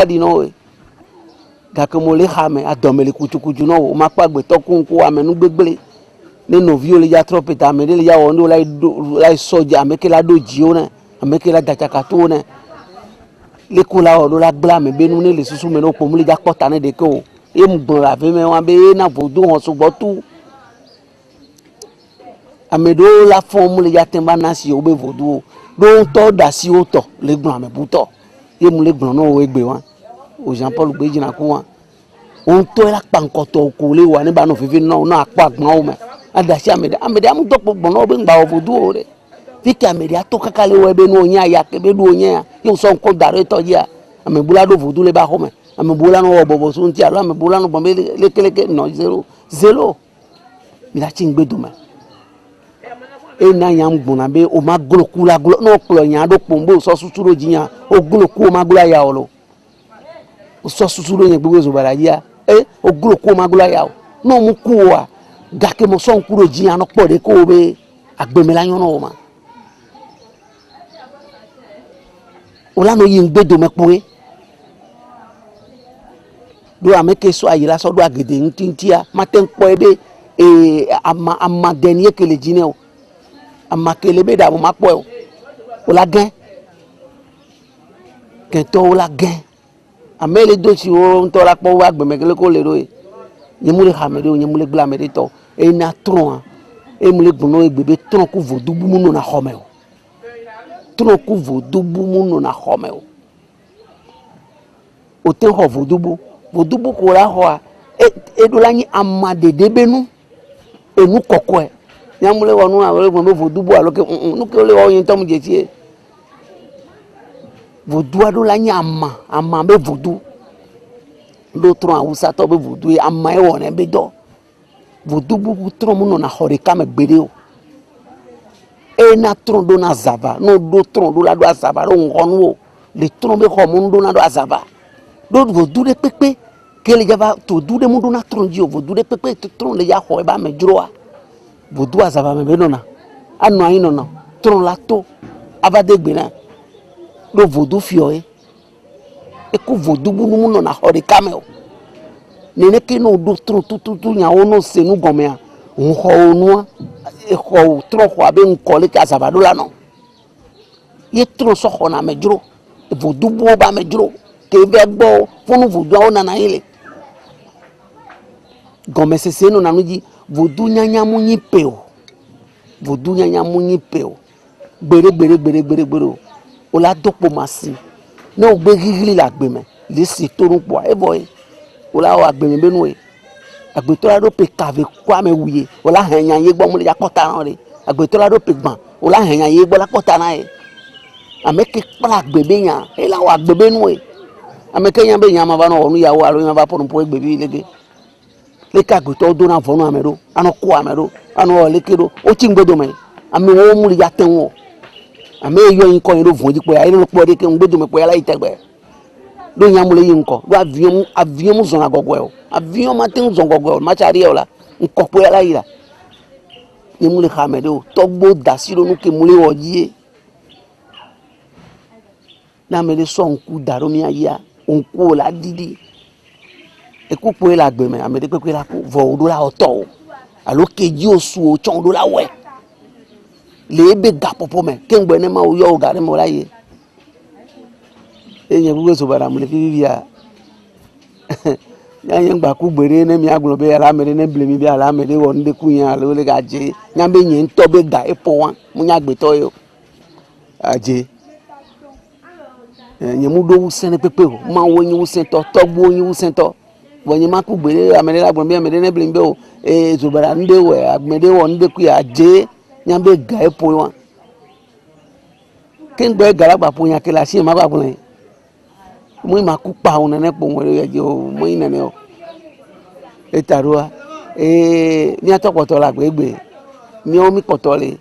di no gake mo le xame adome le kutukutu no o ma kpa gbeto kunku amenu gbegbele ne novio le ya tropeta ame le ya wondo la soja ame ke la do jio ne ame ke la dachakato ne le kula o la gbla me benu ne le susu me no pomu le ja kota ne de ko e mu gbon la ve me wa be na vodu won so gbotu ame do la formu le ja temba na si o be vodu do to da si o to le gbon ame buto e mu le gbon no o egbe wa o Jean Paul gbe jina ku wa on to la pankoto ko le wa ni ba no fefe no na apa gbon o me adasi ame am do gbon no be ngba o vodu o re fiki ame ya to kakale we be no nya ya ke be do nya yo so nko dare to ya ame bula do vodu le ba ho me ame bula no bobo so nti alo ame bula no bombe lekeleke no zero mi la chingbe do me e na yam gbona be o ma glo kula glo no plo nya do pombo so susuro jinya o glo ku o ma glo ya olo o so susuro yen gbogbo zo bara ya o glo ku o ma glo ya o no mu ku wa gake mo so nkuro jinya no po de ko be agbemela yon no ma ola no yin gbedo me poe do ameke so ayira so do agede ntintia maten po ebe ama denie kele jine o ama kele be da mo ma po ola gan kento ola gan amele do si o nto la po wa agbeme kele ko le ro nyemule xamede o nyemule gblamede to na tron emule gbono egbebe tron ku vodu bu mu na xome o tron ku vodu bu mu na xome o ten ho vodu bu ko la ho e do la ni amade debenu enu kokko e nyamule wonu awere gbo vodu bu aloke nu ke le o yin to mu je ti vodu ado la ni ama be vodu do tron awusa to be vodu ama e won be do vodu bu tron mu na hore kame gbede o na tron do na zava no do tron do la do azava ro ngonu o le tron be ho mu do na do azava do vodu de pepe kele java to du de mu do na tron ji o vodu de pepe to tron le ya ho e ba me juro a vodu azava me be no na anu ayin no na tron la to avade gbe na do vodu fio e ku vodu bu mu no na hore kame o nene ke no do tron tu nya ono se nu gome a ho onu e ho tron ho abe nkole ka azava do la no ye tron so ho na me juro vodu bu ba me juro ke be gbo funu vodu ona na ile gome se no na nuji vodu nyanya mu nyipe o vodu nyanya mu nyipe o gbere o la dopo masi no gbe gigili la gbe me le si torun po e boy o la wa gbe me benu e agbetora do pe kave kwa me wuye o la hanya ye gbo mu le yakota ran re agbetora do pe gban o la hanya ye gbo la kota na e ameke pala gbebe yan e la wa gbebe nu e ameke yan be yan ma ba no onu yawo aro yan ba porun po gbebe lege le ka gbeto do na vonu amero anu ko amero anu o lekedo o ti ngbedo me ami wo mu le ya tenwo ame yo yin ko yin do vun ji po ya yin po de ke ngbedo me po ya la itegbe do yan mu le yin ko do avion mu zon agogo e o avion ma tin zon gogo o ma chari e o la nko po ya la ira ni mu le xamede o togbo dasiro nu ke mu le oji na me le so nku daro mi aya nku la didi e ku po la gbe me amede pepe la ku vo do la oto alo keji osu o chon do la we le be ga popo me ke ngbe ne ma o yo ga re mo laye e yen bu so bara mu le fi bia ya yen gba ku gbere ne mi agbon be ala mere ne ble mi bi ala mere wo nde ku yan alo le ga je nya be yen to be ga e po wan mu nya gbe to yo aje yen mu do wusen pepe o ma wo yin wusen to gbo yin wusen to wo yin ma ku gbere amere agbon be amere ne ble mi be o so bara nde we agbede wo nde ku ya je nyambe ga epo wan ken gbe galagba po yan ke la si ma gba bun mo ma ku pa on ne po won ye je o mo yin ne o etaroa ni atopoto la gbegbe ni o mi potole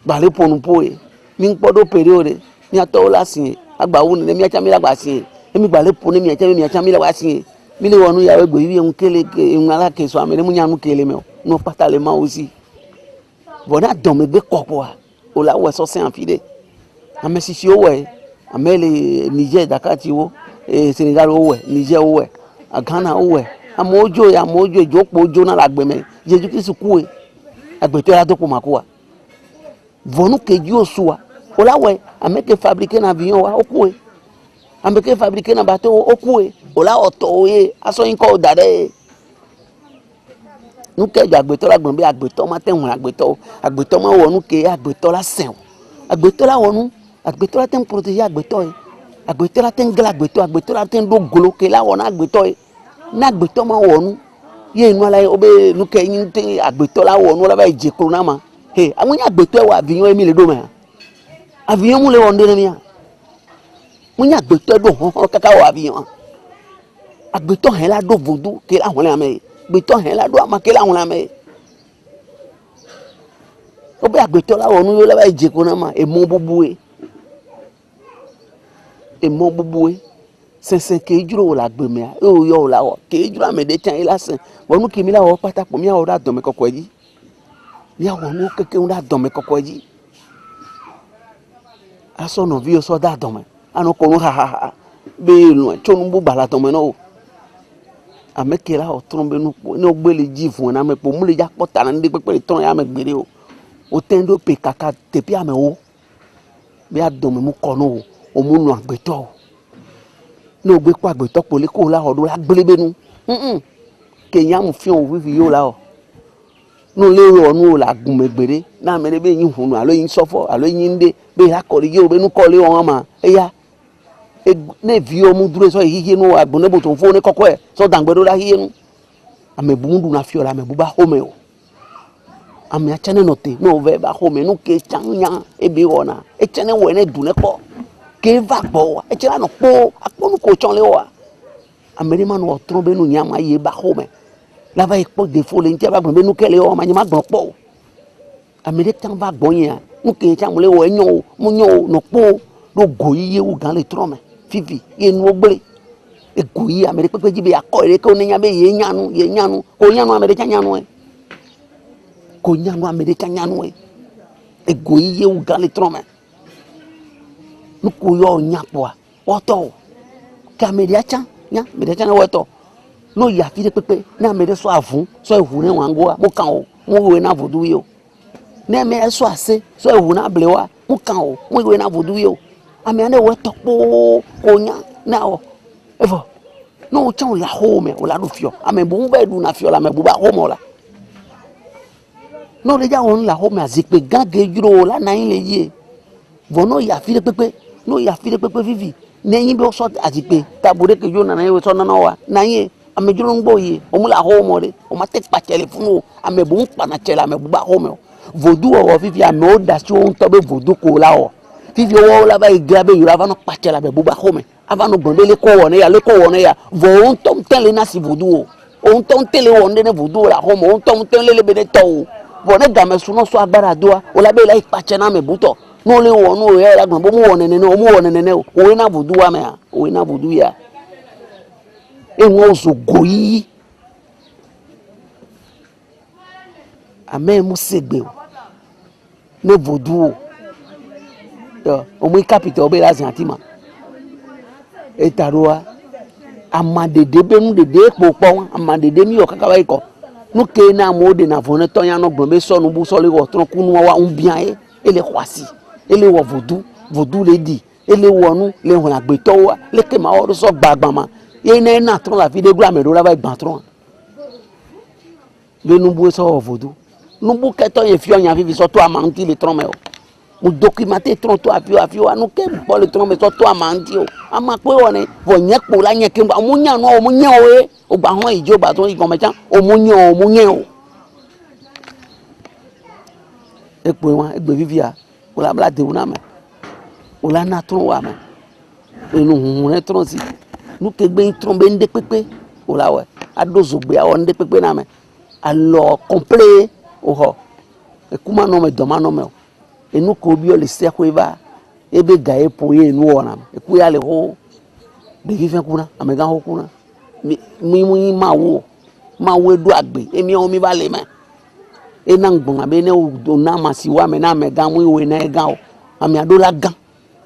gbale ponu po e mi npodo periode ni ato la sin agba wu ne mi acha mi la gba sin mi gbale ponu mi acha mi la gba sin mi le wonu ya we gbe wi en kele en ala ke so amere mu nyanu kele me no patale ma aussi bona dome be kokwa o la we so se anfide amesi si o we amele Niger Dakar ti wo Sénégal ouais, Niger ouais, Ghana ouais. Amojo ya amojo jokpo jona la gbeme. Jésus Christ koué. Agbeto la doko makoua. Vonu ke dio soa. Ola ouais, ameke fabriquer un avion wa okoué. Ameke fabriquer un bateau okoué. Ola otoye aso inko dade. Nous que agbeto la gbembe agbeto matin ou agbeto ma wonu ke agbeto la saint. Agbeto la wonu, agbeto la ten protéger agbeto. Agbeto la ten gla agbeto la ten do golo ke la wona agbeto. Na agbeto ma wonu ye nu ala obe nu ke yin te agbeto la wonu la ba je krona ma he amunya agbeto wa avion emi le do ma avion mu le wonde ne mia munya agbeto do ho kaka wa avion agbeto he la do vodu ke la won ame agbeto he la do ama ke la won ame obe agbeto la wonu yo la ba je krona ma e mo bubue sensen ke juro la gbemea o yo la o ke juro amede tan ila sen wonu kimi la o pata po mi a o da don me kokko ji ya wonu keke un da don me kokko ji aso no vi o so da don me anu ko nu ha be lu chonu bu bala don me no ameke la o tron be nu no gbele ji fun na me po mu le ja pota na ndi pepe tron ya me gbere o tendo pe kaka te pi ame o be a don me mu kono o mu nu agbeto no gbe kwa agbeto pole ko la odo la gbelebenu kenya mu fi on vivi yo la o no le ro nu la gun megbere na mere be yin hunu alo yin sofo alo yin de be ha ko ri yo be nu ko le won ma eya ne vi o mu dure so hiye nu agbon ne bo ton fo ne kokko e so dangbero la hiye nu amebu ndu na fi o la amebu ba home o ame a chane note no ve ba home nu ke chanya e be wona e chane we ne du ne ko ke va bo e chira no po akonu ko chon le wa ameri manu o tron be nu nyama ye ba home la va ekpo défaut le ntia ba gbon be nu kele o ma nyama gbon po ameri tan va gbon yen nu ke cha mo le wo enyo mo nyo no po do goyi ye u gan le tron me fifi ye nu ogbere e goyi ameri pepe ji be akọ ere ko ne nya be ye nyanu ko nyanu ameri cha nyanu e ko nyanu ameri cha nyanu e goyi ye u gan le tron me nu ko yo nyapo o to ka ameri acha nya ameri cha na wo to no ya fi de pepe na me de so avun so ehu ne wango mo kan o mo we na vodu yo na me so ase so ehu na blewa mo kan o mo we na vodu yo ame ane we topo ko nya na o evo no chan la home o la do fio ame bu be du na fio la me bu ba home la no le ja on la home azikpe gange juro la na yin le ye vono ya fi de pepe no ya fi de pepe vivi ne yin be so azikpe tabure ke yo na na ye so na wa na yin amejuro ngbo ye omula homo re o ma te pa telephone amebu pa na chela amebu ba homo vodu o fifi ame o da si o nto be vodu ko la o fifi o la ba igra be yura va no pa chela amebu ba homo ava no gbon le ko wona ya vo on tom tele na si vodu o on tom tele wonde ne vodu la homo on tom tele le be de to vo ne ga me su no so agbara doa o la be la pa chena amebu to no le wonu o ya la gbon bo mu wona ne o mu wona ne o we na vodu wa me o we na vodu ya enwo zo goyi ame mu segbe ne vodu o mu capital obe la zantima etaroa amadede be nu dede popo amadede mi o kaka wa iko nu ke na mo de na vone to yan no gbon be so nu bu so le wo tron kunu wa un bien ele kwasi ele wo vodu le di ele wonu le hon agbeto wa le ke ma o so gbagbama ye na tron la vie de gloire me do la va gbantron le nubu so vodu nubu keto ye fi oyan vivi so to amanti le tron me o mo documenter tron to afi wa nu ke bo le tron me so to amanti o ama pe woni vo yen po la yen ke mo yan no mo yen o e o gba won ijo ba to igon mecha o mo yen o epo won egbe vivi a o la bla de una me o la na tron wa me enu hun ne tron si nu ke gbe tron be nde pepe o la we adozo gbe awon nde pepe na me alo complet o ho e kuma no me do ma no me enu ko bi o le se ko eva ebe ga e po ye nu ona e ku ya le ho de vive kuna amega ho kuna mi ma wo edu agbe emi o mi ba le me e na ngbon abe ne o na ma si wa me na me ga mu iwe na ga o ami adola gan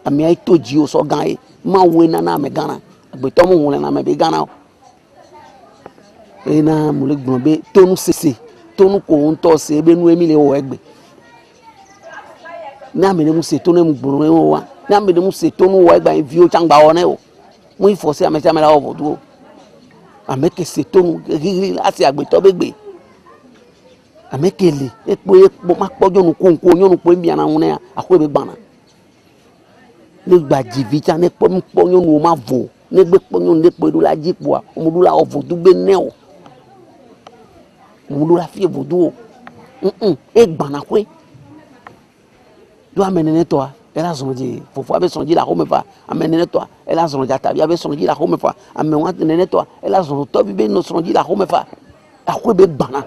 ami ai toji o so gan e ma wo na na me gan agbeto mu wole na me be Ghana e na mo le gbon be tonu sese tonu ko nto se be nu emi le wo egbe na me ne mu se tonu mu gbon wa na me ne mu se tonu wo egba vi o changba o ne o mu ifose ame cha me la o do ameke se tonu riri lati agbeto be gbe amekele epo ma pojo nu konko nyonu po mi ana wona akwe be gbana le gba jivita ne po nyonu ma vo ne gbe po nyonu le po do la jipo a omudu la ovo du gbe ne o omudu la fi vodu o e gbana kwe do amenene to a ela zonji fofo abe sonji la home fa amenene to a ela zonja tabi abe sonji la home fa amenwa nene to a ela zonjo to bi be no sonji la home fa akwe be gbana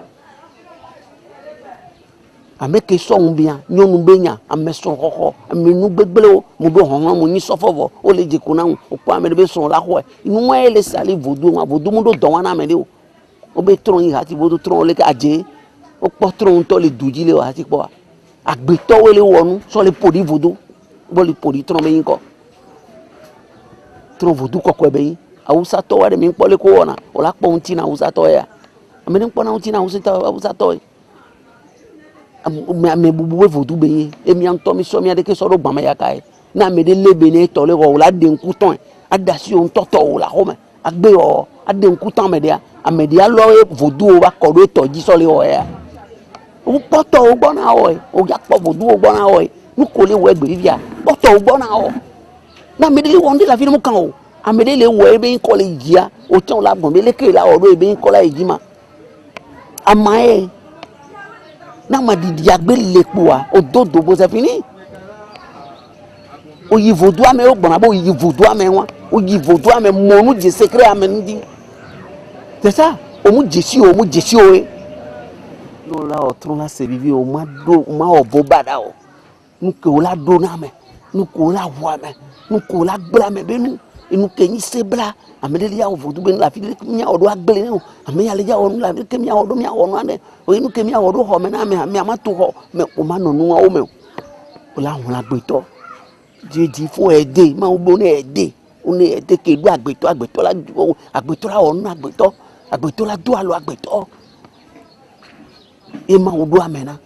ameke so bien nyonu benya ameso koko amenu gbegbele o mo do hon mo yin so fovo o le je kuna o pa me be so la ho inu mo ele sali vodu mo do don wana me le o be tron yi ati vodu tron le ka je o po tron to le duji le o ati po agbeto wele wonu so le podi vodu bo le podi tron me yin ko tron vodu koko be yin awusa to wa de mi po le ko wona o la po unti na awusa to ya amene po na unti na awusa to me bubu vodu be emi an to mi so mi ade ke so ro gbama ya kai na me de lebe ne to le ro la de nkuton adasi on toto o la home agbe o ade nkuton me dia amedia lo vodu o ba ko do to ji so le o ya o poto o gbona o o ya po vodu o gbona o nu ko le wo egbe bia poto o gbona o na me de won de la fi mu kan o amede le wo ebe ko le jia o ton la gbon be le ke la o do ebe ko la ejima amae na ma didi agbe lepo a ododo bo se fini o yi vodu ame o gbona bo yi vodu ame wa o yi vodu ame mo nu je secret ame ndi c'est ça o mu jesi o no la o tron la se vivi o ma o bo bada o nu ke o la do na me nu ko la wa me nu ko la gbla me be nu inu ke ni se bla amede ya o vodu be la fi mi ya odo agbele ne o ame ya le ja o nu la ke mi ya odo ane o inu ke mi ya odo ho me na me ama to ho me o ma no nu o me o la hun agbeto jeji fo ede ma o bo ne ede o ne ede ke du agbeto la o nu agbeto la do alo agbeto e ma o do amena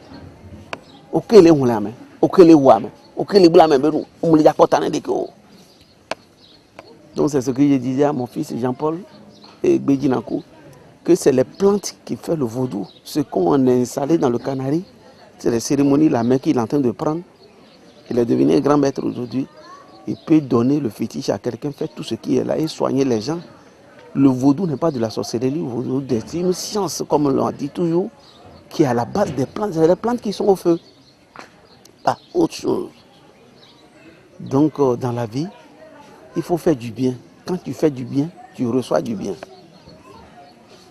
o kele hun la me o kele wo ame o kele bla me be ru o mu le ja pota ne de ke o. Donc c'est ce que je disais à mon fils Jean-Paul et Bédinakou, que c'est les plantes qui font le vaudou. Ce qu'on a installé dans le Canari, c'est les cérémonies, la main qu'il est en train de prendre. Il est devenu un grand maître aujourd'hui. Il peut donner le fétiche à quelqu'un, faire tout ce qui est là et soigner les gens. Le vaudou n'est pas de la sorcellerie, le vaudou c'est une science, comme on l'a dit toujours, qui est à la base des plantes. C'est les plantes qui sont au feu. Pas autre chose. Donc dans la vie, il faut faire du bien. Quand tu fais du bien, tu reçois du bien.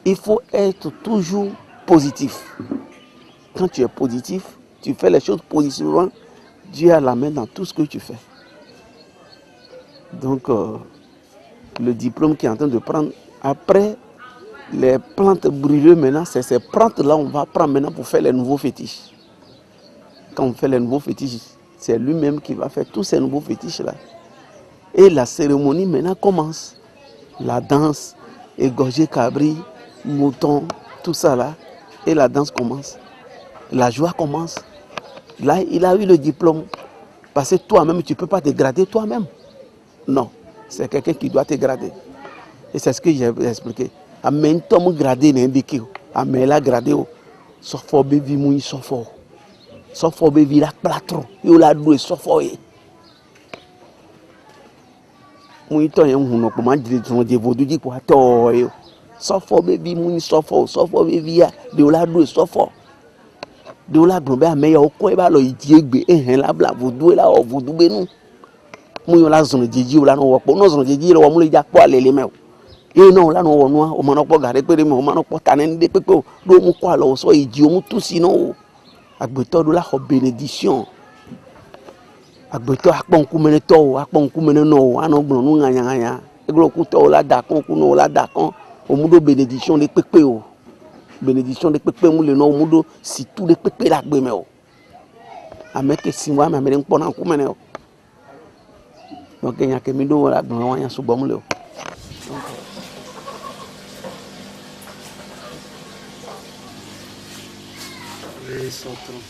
Il faut être toujours positif. Quand tu es positif, tu fais les choses positivement, Dieu a la main dans tout ce que tu fais. Donc, le diplôme qui est en train de prendre, après les plantes brûlées maintenant, c'est ces plantes-là qu'on va prendre maintenant pour faire les nouveaux fétiches. Quand on fait les nouveaux fétiches, c'est lui-même qui va faire tous ces nouveaux fétiches-là. Et la cérémonie maintenant commence. La danse, égorger cabri, mouton, tout ça là. Et la danse commence. La joie commence. Là, il a eu le diplôme. Parce que toi-même, tu ne peux pas te grader toi-même. Non, c'est quelqu'un qui doit te grader. Et c'est ce que j'ai expliqué. Amen, toi, mon gradé n'est indiqué. Amen, la gradé. Sauf pour bébé, mouille, sauf fort. Sauf pour bébé, la platron. Il a doué, sauf fort. Mouille, toi, on a comment dire, on dit, vous dites quoi, toi, sauf pour bébé, mouille, sauf pour bébé, de la doué, sauf fort. De la globée à meilleur au coin, il dit, et la bla, vous douez là, vous douez nous. Mouille, la zone de Didi, là, non, on zone de Didi, on m'a dit, quoi, les mains. Et non, là, non, on m'a pas gardé, on m'a pas tanné des pépés, l'homme quoi, là, soit idiot, on tout sinon. Agbeto de la bénédiction. Agbeto akpon kumene to, akpon kumene no, ano gbon nu nganya nganya. Eglo ku to la dakon ku no la dakon, o mudo bénédiction de pépé o. Bénédiction de pépé mu le no mudo si tout de pépé la gbe me o. Ameke sinwa ma mere npona kumene o. Donc nya ke mi do la gbon wanya so bom le o. Encore. Et sortant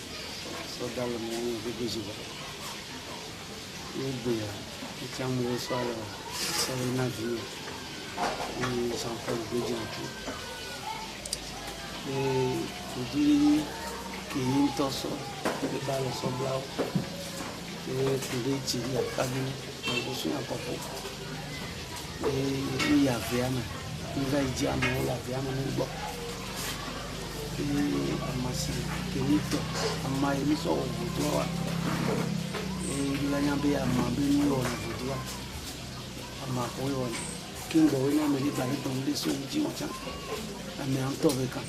dans le monde de Béziva. Et bien, il tient mon soir sur le navire. Et j'en fais le Béziva. Et je dis qu'il y a une torsion, les balles sont blancs. Et qu'il y a une tirée à cabine, je suis un peu. Et il y a Viana. Il va dire à moi la Viana, nous amasi kenito ama emiso vudwa ilanyambe amambe niona vudwa ama koyona kingo wena meli bale tonde so uji ucha ame antobeka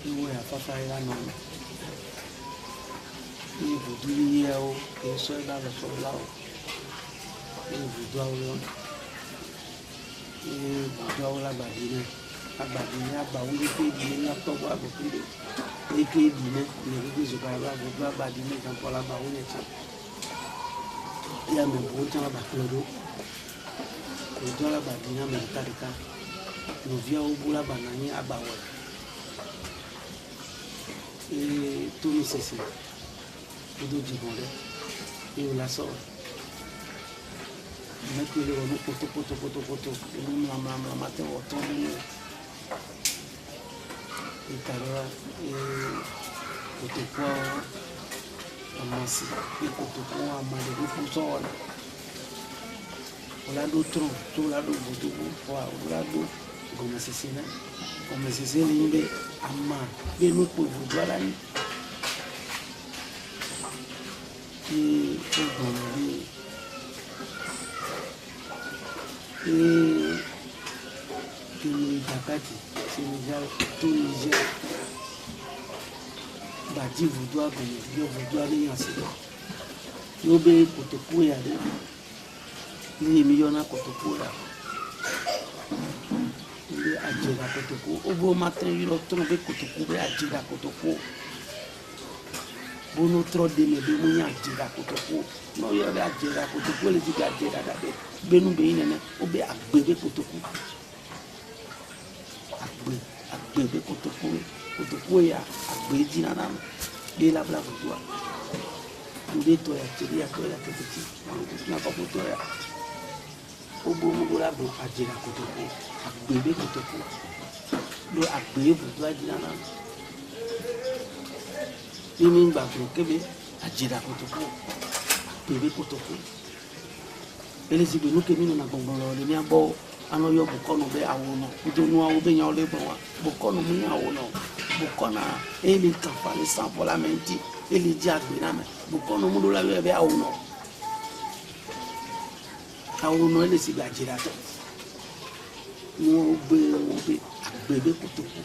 iwe afafa ila nona vudwi yeo eso ila lo so lao vudwa ulo budo la badine agbawuli pe di na to wa go pe e ke di ne ni go zo ba go badine kan pola ba woni cha ya me bo cha ba klodo ko do la badine me tarika no via o bula banani abawo e to mi sese do di bonde e la so mettre le poto et nous la matin au temps de nous et alors et poto quoi amassi et poto quoi amale pour ça on a d'autres tout là do poto quoi on a do comme c'est limbe amma et nous pour vous voilà et Dakati, Sénégal, tout Niger, Badi Voudoua, Yo Voudoua, les Yansida. Yo Bé Kotokou ya de, les millions Kotokou là. Les Adjira Kotokou. Au beau matin, il a trouvé Kotokou, les Adjira Kotokou. Bono trop de me de Mouya Adjira Kotokou. Non, il y a Adjira Kotokou, les Adjira d'Adé. Benou Béinene, au bé à bébé Kotokou. Bébé Kotokou ya agbe dina nam de la bla voudoua de to ya tiri ya to ya petit na pas pour toi au beau mo la bo ajira Kotokou agbe Kotokou do agbe voudoua dina nam ni ba kebe ajira Kotokou bébé Kotokou ele si benu ke mi na gongolo le mi abo ano yo bukono be awono udonu awo be nyaole bonwa bukono mu awono bukono eli kafa le sans pour la menti eli diagbe na me bukono mu la be awono eli si gajira to mo be agbebe Kotokou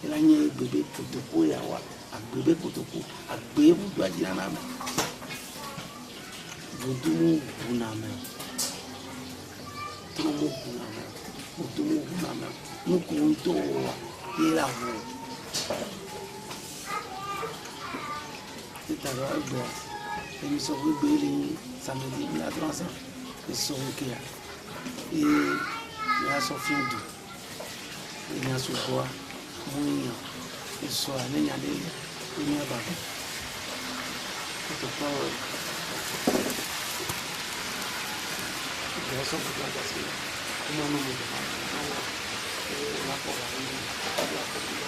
ela nye bebe Kotokou ya wa agbebe Kotokou agbe bu do ajira na me budunu buname tout le monde nous comptons et la voix. C'est à l'heure et nous sommes rebellés samedi la transe et sont qui et il y a son fin d'eau il y a son bois mouillé et soit il y a des il y a pas c'est pas ça pour la passer comment nous la porte avec les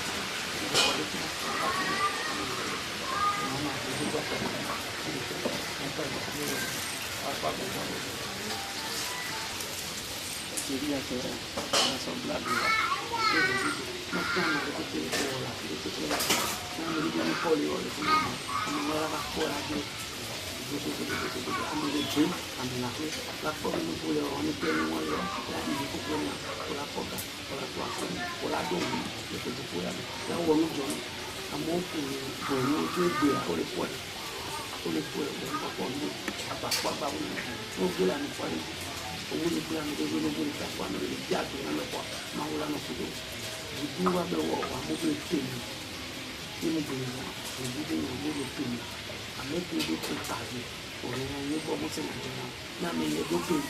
òun ní bọ́ mọ́ sí nàìjíríà náà mi yẹ tó pè mí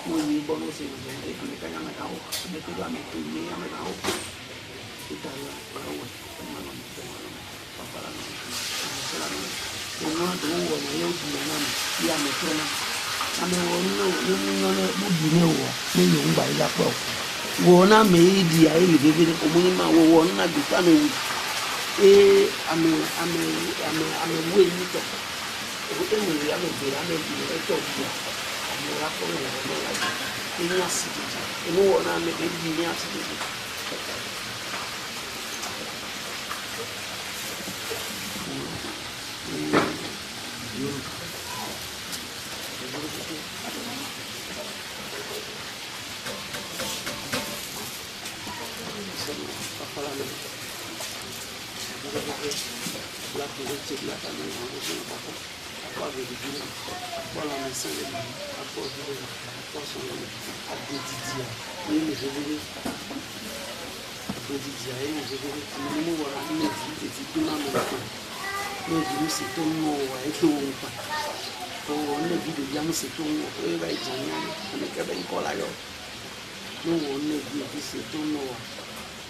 mo yẹ bọ́ mọ́ sí nàìjíríà àmì káyà mẹ́ta ó àmì tó bá mi tó yẹ mẹ́ta ó ìtàlá ọ̀rọ̀ wẹ̀ ọmọ mi fẹ́ wọn lọ pàpàrà mi ìfẹ́lá mi òun náà tó ń wọ̀ ní yóò dùn náà mi bí àmì tó náà àmì wọ̀ nínú yọ ní mo dùn ní wọ̀ ní yòó ń gbà yí lápẹ́ ọ̀kọ́ wọ̀ náà mi yí di ayé lè bébé òmùní máa wọ̀ nínú àgbẹ̀tọ́ àmì wù ame wo yi tɔ o te mu yi ame gbere ame gbere etɔ gbɔ ame la kɔ le ɔmɔ la dzi enya si didi enu wɔ na ame ebi enya si didi. La politique, la famille, on va vérifier, voilà, on essaie de apporter à Didier, et je vais Didier, et je vais nous voilà, nous dit tout dans le temps. Nous dit c'est tout mon et tout pas. On est dit de bien c'est tout mon et va être on est capable de coller. Nous on est dit c'est tout mon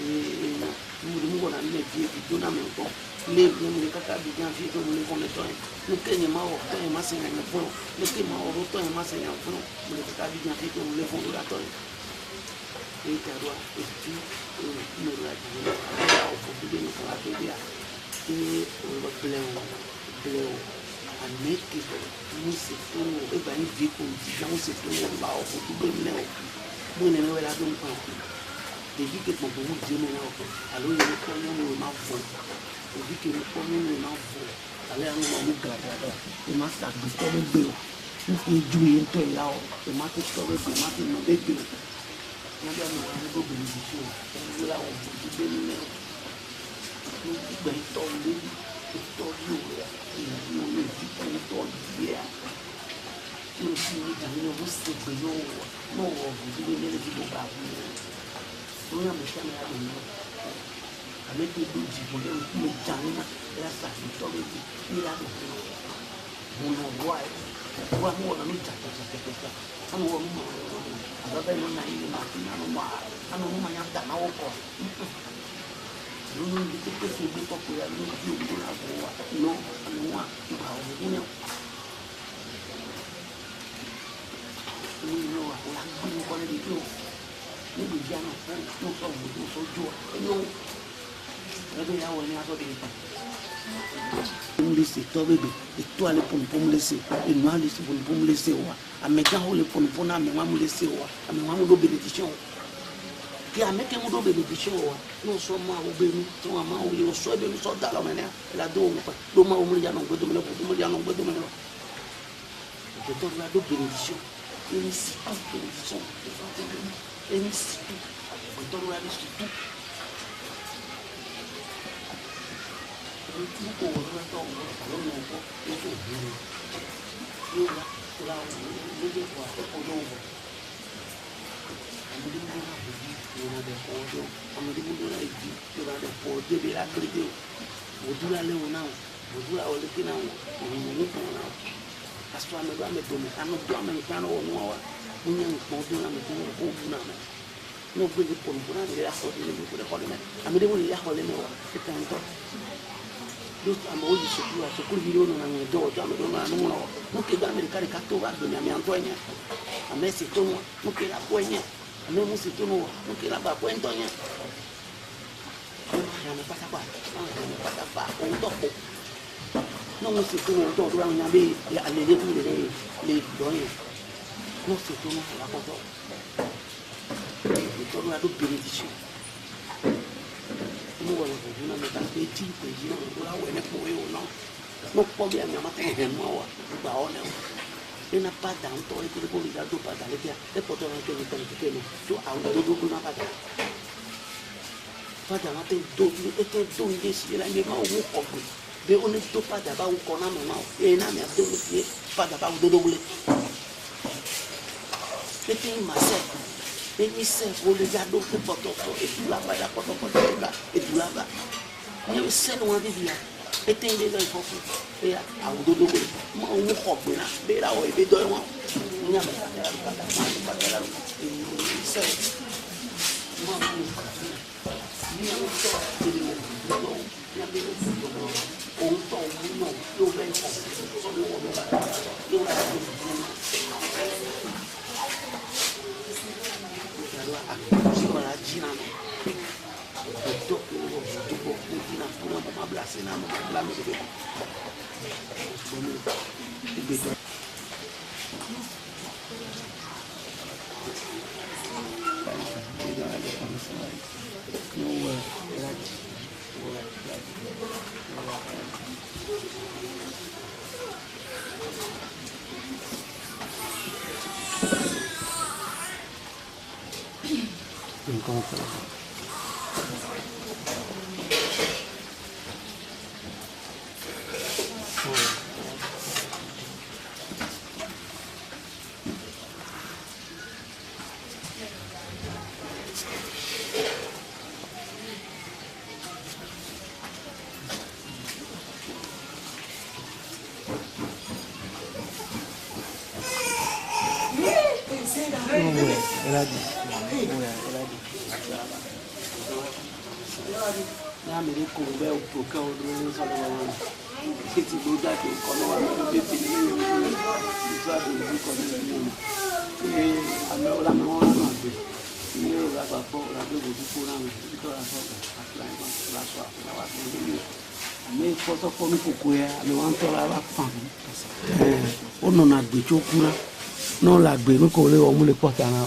et nous voilà nous dit tout dans le temps. Les kaka bi bien fi ko le kon to no kenye ma o to ma se na fo no ke ma o to ma se na fo le kaka bi bien fi ko le fon la to e ta do e ti no la di o fo bi no la to dia e o lo bleu a neki mu se to e ba ni vi ko ti ja mu se to la o fo bi ne o mo ne me la do npa e vi ke mo mo di me na o alo ye ko no ma fo òbí kiri kọ́ nínú iná fò alẹ́ àwọn ọmọ gàdàdà ẹ má sàgbé tọ́wé gbé o ń fi ju iye tó ìyá o ẹ má tó tọ́wé gbé má tó nà bẹ́ẹ̀ gbé o wọ́n bí àwọn ọmọ gbogbo ìlú tó o ń gbé àwọn òbí tó gbé nínú ẹ̀ ló gbẹ̀ tọ́ ilé ìtọ́ yóò rẹ̀ ìlú olè ìdíkọ̀ ìtọ́ ìdílé à kí o sì ní ìdàmú náà ó sì gbé náà wọ̀ ọ̀gbìn tó lé lẹ́lẹ́ tí mo bá wù ú lórí àmì sẹ́mi àgbẹ̀ náà. Avec des doutes, je voulais me gagner la salle, il a dit, on voit, moi, on a mis ça, on voit, avec mon ami, on m'a dit, nous dit que c'est des populaires, nous disons, non, moi, il va revenir. Nous, on a dit, on connaît des choses. Nous, nous sommes, nous, me laisser toi bébé et toi les pour me laisser et moi les pour me laisser wa ameka ho le pour na me wa me laisser wa ame wa mo do bénédiction ki ameka mo do bénédiction wa no so ma o be mi to ma o yo so be mi so da lo mena la do mo pa do ma o mo ya no gbedo me lo mo ya no gbedo me lo je donne la do bénédiction et ni si pas bénédiction et ni si on donne la tout Nous pouvons remettre le nouveau et tout. Nous là, nous devons voir pour nous. On me dit qu'on a des pots, on me dit qu'on a des pots de la grille. Vous dites là, on a, vous dites là, on est là, on a. Parce que nous doit mettre le mécano, nous doit mettre le mécano au noir. Nous avons un peu de la mécano au bout. Nous voulons pour nous prendre les affaires de nous pour les remettre. À me demander les affaires de nous, c'est un temps. D'autres amants du secours, à ce coup de l'eau, on a un dos, on a un nom. Nous qui gagnons les caricatures, on a un poignet. A mais c'est tout, nous qui la poignée. A nous, c'est tout, nous qui la bas poignée. On ne passe pas, on ne passe pas, on tope. Non, c'est tout, on tope, on a les doyens. Non, c'est tout, on la contrôle. Et on a d'autres bénédictions. Nous allons vous donner un petit peu de temps pour la ouer pour eux ou non. Nous pouvons bien mettre un mois. Il n'a pas d'entour et que le policier n'a pas d'aller bien. Et pour toi, tu es tout à l'heure, tu n'as pas d'aller. Pas d'aller, tu es tout ici, là, il est mort ou compris. Mais on ne peut pas d'abord ou qu'on a maintenant. Et il n'a pas d'abord de doubler. C'était une massacre. Et il sait pour les ados de Porto et tout là-bas, la Porto et tout là-bas. Il y a eu 7 mois de vie. Et il est là, il faut. e awudodo ko ma wo ko gbe na be ra o ebe do won ni am ka ta ka ta ma ka ta la se ma mo ni am to de de mo ni am de ko o to mo no yo be ko so mo do ba yo ra ko ya lo a si ko la jina no do ko do ko ni na ko na ma bla se na ma bla mi de o no na gbe chokuna no la gbe mi ko le o mu le pota na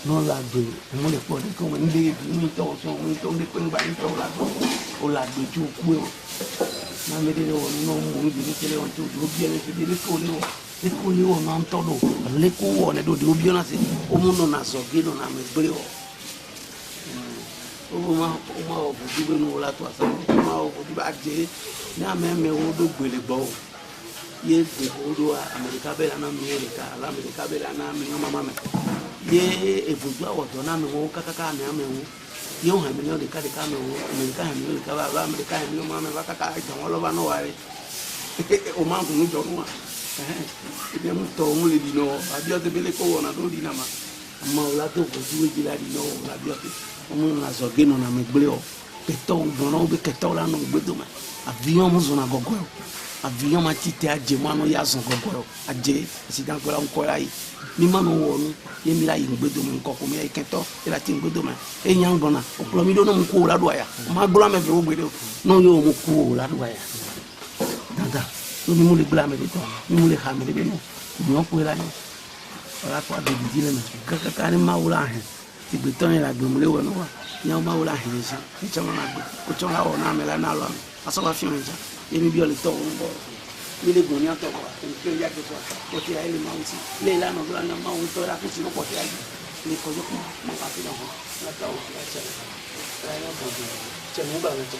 no la gbe mo le pota ko mo ndi mi to so mi to le pe ngba ni to la gbe o la gbe choku o na me de o no mo mi bi kele on to do bi ele fi de ko le o na to do le ko o ne do de obi na se o mu no na so ge no na me gbe o ma o bu bi no la to asa ma o bu ba je na me wo do gbele gbo ye evodo America bela na America la America bela na mi mama me ye evodo awodo na me wo kaka me amewo ye o ha mi no de ka me wo America ha mi le ka ba America ha mi mama me ba kaka jo lo ba no ware o ma ku jo no e mo to mo le di no abi o te bele ko wona do di na ma o la to ko ju ji la di no la bi o te o mo na so ge no na me gbe o ke to bo no be ke to la no gbe do ma avion mo zo na gogo avion ma ti te aje mo no ya zon gogo aje si dan ko la nko la yi mi ma no wo nu ye mi la yi gbedo mo nko ko mi e keto e la ti gbedo ma e yan gona o plo mi do no nko la do aya ma gbo la me fe wo gbedo no yo mo ku la do aya dada so mi mo le gba me de to mi mo le ha me de no mi o ko la ni ora ko de di le me ka ni ma wo la he ti gbe to ni la gbe mo le wo no wa ni o ma wo la he ni sa ni che mo na gbe o cho la wo na me la na lo aso wa fi o ni sa èmi bí ọlẹ tọ òun bọ nílé gbòòní ọtọ bọ nǹkan ìyá kẹtọ pọtí ayé lè máa ń sí ilé ìlànà ọdún àná máa ń tọ ẹ lákùsí ní pọtí ayé ní kọjú kún mọ àfihàn hàn látà òkè àṣẹlẹ ẹ ẹ bọdù tẹnu gbà wọn tọ.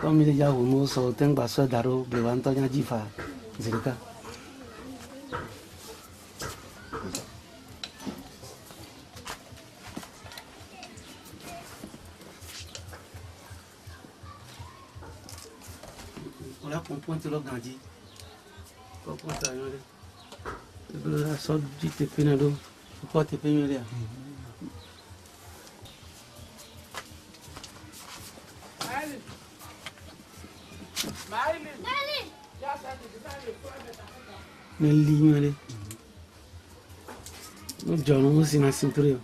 Kami dia jauh nu so teng baso daru bewan to nya jifa zirika ola point lo ganji ko point ayo le blo la so di te penado ko te penyo le nel limone no giorno non si nasce in trio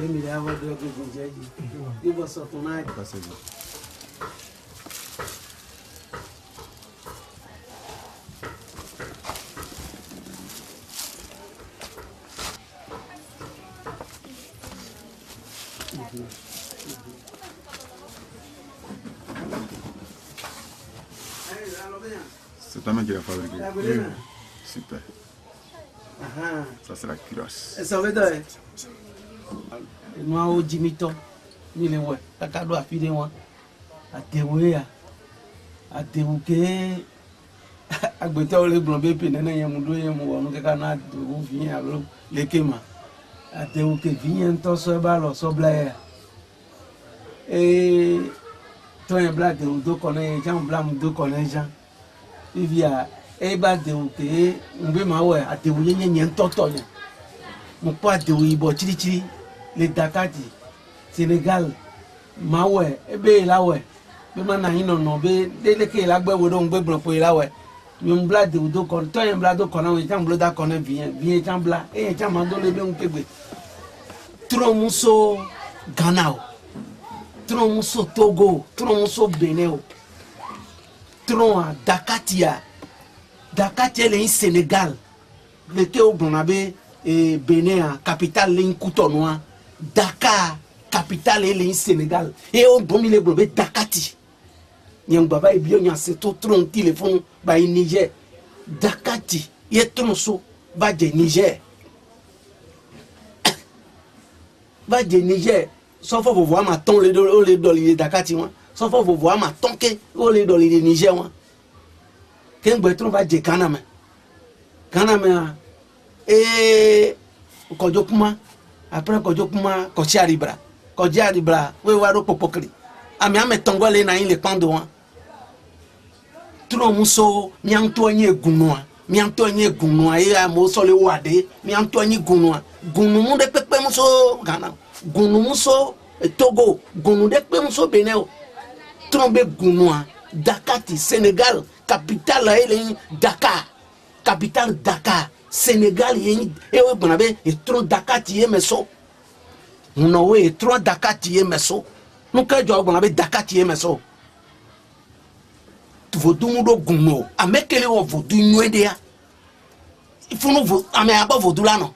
Demi de avoir de que vous avez dit. Il va sortir ton âge. C'est toi-même qui l'as fabriqué. Super. Ça, c'est la cuirasse. Ça veut dire moi au Jimito, ni le ouais, ta cadeau à filer moi. À théorie, à théorie, à goûter le blambé, puis n'en a mon dos, mon canard, vous venez à l'eau, les kéma. À théorie, vient ton sobal, so blaire. Et toi, un blague de deux connaît, Jean Blam, deux connaît Jean. Il vient, et bah, théorie, on veut ma ouais, à théorie, il y a un toto. Mon pas théorie, bon, chili. Les Dakati, Sénégal, Maoué, ebe là ouais. Mais maintenant ils n'ont pas. Dès que la gueule ou donc blanc pour là ouais. Mais on blade ou donc quand toi un blade qu'on a un temps blade qu'on a vient temps blade et temps mando le bien kebe. Trop muso Ghana, trop muso Togo, trop muso Benin, trop Dakatia, Dakatia le Sénégal. Le que au Bonabe et Benin capitale ligne Cotonou. Dakar, capitale et le Sénégal. Et on bombe les blobés Dakati. Nyang baba et bien c'est tout tron téléphone ba Niger. Dakati, y est tronso ba de Niger. Ba de Niger. Sauf faut voir ma ton les dolly Dakati moi. Sauf faut voir ma ton que les dolly de Niger moi. Ken betron ba de Kaname. Kaname et Kojokuma. Après Kojokuma, Kochiaribra, we waro popokri. Ami ame tongole na ile pandoa. Tuno muso, miantoanye gunwa. Miantoanye gunwa, ya moso le wade, miantoanye gunwa. Gunu munde pepe muso Ghana. Gunu muso Togo, gunu de pepe muso Benin. Trombe gunwa, Dakati, Sénégal, capitale ile Dakar. Capitale Dakar. Sénégal et Bonabe et trop Dakati et Meso. Non, et trop Dakati et Meso. Nous, quand je Bonabe Dakati et Meso. Vodumudo Gumo. A mekele o vodu nwedea. Il faut nous vous ame aba vodula no.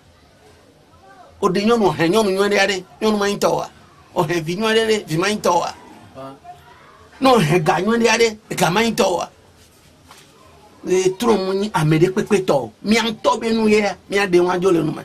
O de nyono henyo nwedea de nyono maintawa. O he vinwede de vimaintawa. No he ganwedea de gamaintawa. Les tromoni amede pepeto mi anto benu ye mi ade wajo le numa